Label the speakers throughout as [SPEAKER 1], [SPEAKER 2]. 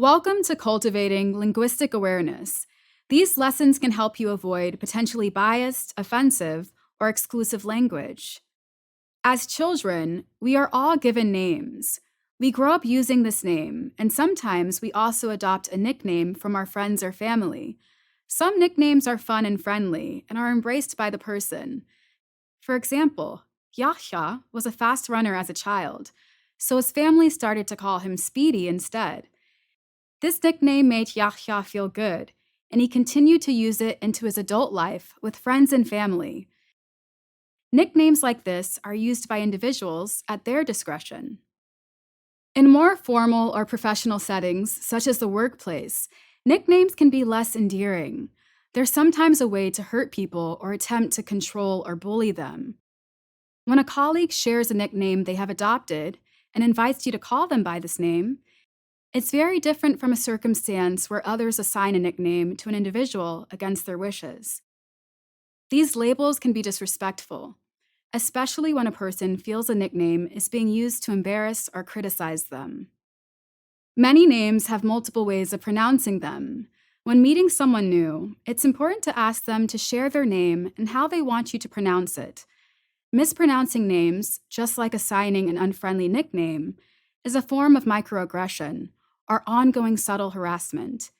[SPEAKER 1] Welcome to Cultivating Linguistic Awareness. These lessons can help you avoid potentially biased, offensive, or exclusive language. As children, we are all given names. We grow up using this name, and sometimes we also adopt a nickname from our friends or family. Some nicknames are fun and friendly and are embraced by the person. For example, Yahya was a fast runner as a child, so his family started to call him Speedy instead. This nickname made Yahya feel good, and he continued to use it into his adult life with friends and family. Nicknames like this are used by individuals at their discretion. In more formal or professional settings, such as the workplace, nicknames can be less endearing. They're sometimes a way to hurt people or attempt to control or bully them. When a colleague shares a nickname they have adopted and invites you to call them by this name, it's very different from a circumstance where others assign a nickname to an individual against their wishes. These labels can be disrespectful, especially when a person feels a nickname is being used to embarrass or criticize them. Many names have multiple ways of pronouncing them. When meeting someone new, it's important to ask them to share their name and how they want you to pronounce it. Mispronouncing names, just like assigning an unfriendly nickname, is a form of microaggression or ongoing subtle harassment.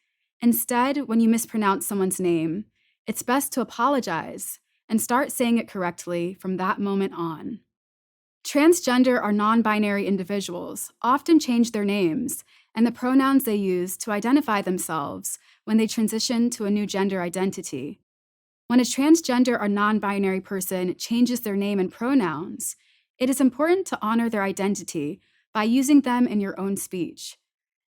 [SPEAKER 1] Instead, when you mispronounce someone's name, it's best to apologize and start saying it correctly from that moment on. Transgender or non-binary individuals often change their names and the pronouns they use to identify themselves when they transition to a new gender identity. When a transgender or non-binary person changes their name and pronouns, it is important to honor their identity by using them in your own speech.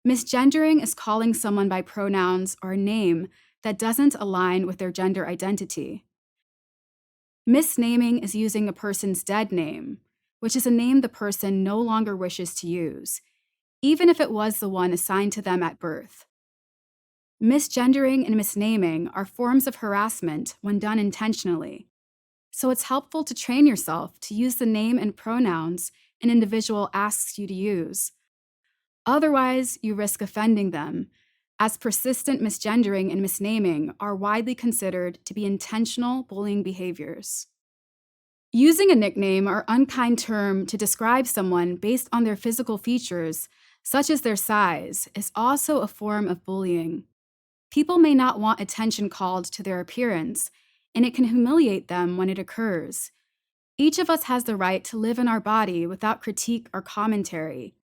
[SPEAKER 1] Misgendering is calling someone by pronouns or a name that doesn't align with their gender identity. Misnaming is using a person's dead name, which is a name the person no longer wishes to use, even if it was the one assigned to them at birth. Misgendering and misnaming are forms of harassment when done intentionally, so it's helpful to train yourself to use the name and pronouns an individual asks you to use. Otherwise, you risk offending them, as persistent misgendering and misnaming are widely considered to be intentional bullying behaviors. Using a nickname or unkind term to describe someone based on their physical features, such as their size, is also a form of bullying. People may not want attention called to their appearance, and it can humiliate them when it occurs. Each of us has the right to live in our body without critique or commentary.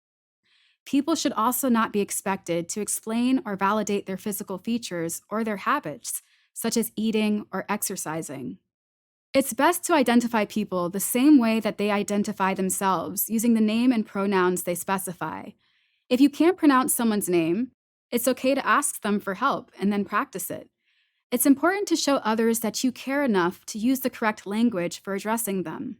[SPEAKER 1] People should also not be expected to explain or validate their physical features or their habits, such as eating or exercising. It's best to identify people the same way that they identify themselves, using the name and pronouns they specify. If you can't pronounce someone's name, it's okay to ask them for help and then practice it. It's important to show others that you care enough to use the correct language for addressing them.